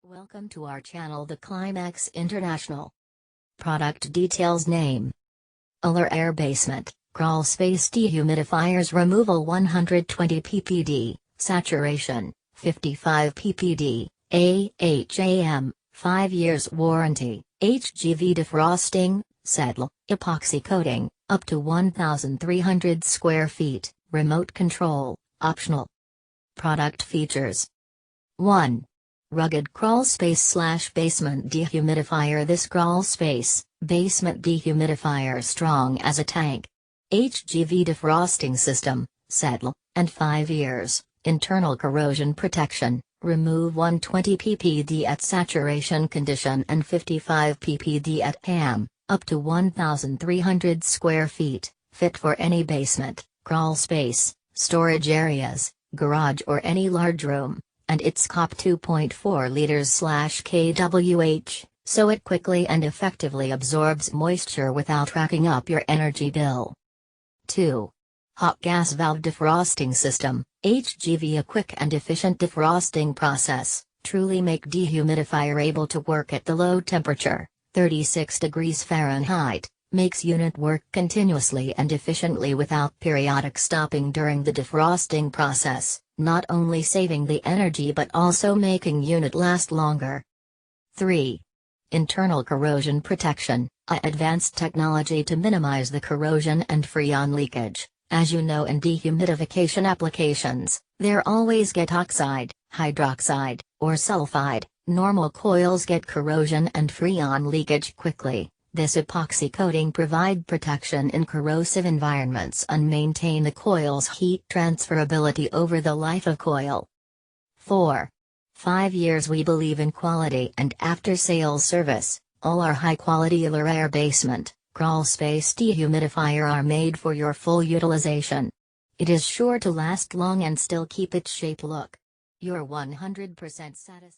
Welcome to our channel, The Climax International. Product details: name, ALORAIR basement, crawl space dehumidifiers removal 120 ppd, saturation, 55 ppd, AHAM, 5 years warranty, HGV defrosting, cETL, epoxy coating, up to 1,300 square feet, remote control, optional. Product features: 1. Rugged crawl space / basement dehumidifier. This crawl space, basement dehumidifier strong as a tank. HGV defrosting system, cETL, and 5 years, internal corrosion protection, remove 120 ppd at saturation condition and 55 ppd at AHAM, up to 1,300 square feet, fit for any basement, crawl space, storage areas, garage or any large room. And it's COP 2.4 liters /kWh, so it quickly and effectively absorbs moisture without racking up your energy bill. 2. Hot gas valve defrosting system, HGV. A quick and efficient defrosting process, truly make dehumidifier able to work at the low temperature, 36 degrees Fahrenheit, makes unit work continuously and efficiently without periodic stopping during the defrosting process, not only saving the energy but also making unit last longer. 3. Internal corrosion protection, a advanced technology to minimize the corrosion and freon leakage. As you know, in dehumidification applications, there always get oxide, hydroxide, or sulfide. Normal coils get corrosion and freon leakage quickly. This epoxy coating provide protection in corrosive environments and maintain the coil's heat transferability over the life of coil. 4. 5 years. We believe in quality and after-sales service. All our high-quality ALORAIR basement, crawl space dehumidifier are made for your full utilization. It is sure to last long and still keep its shape look. You're 100% satisfied.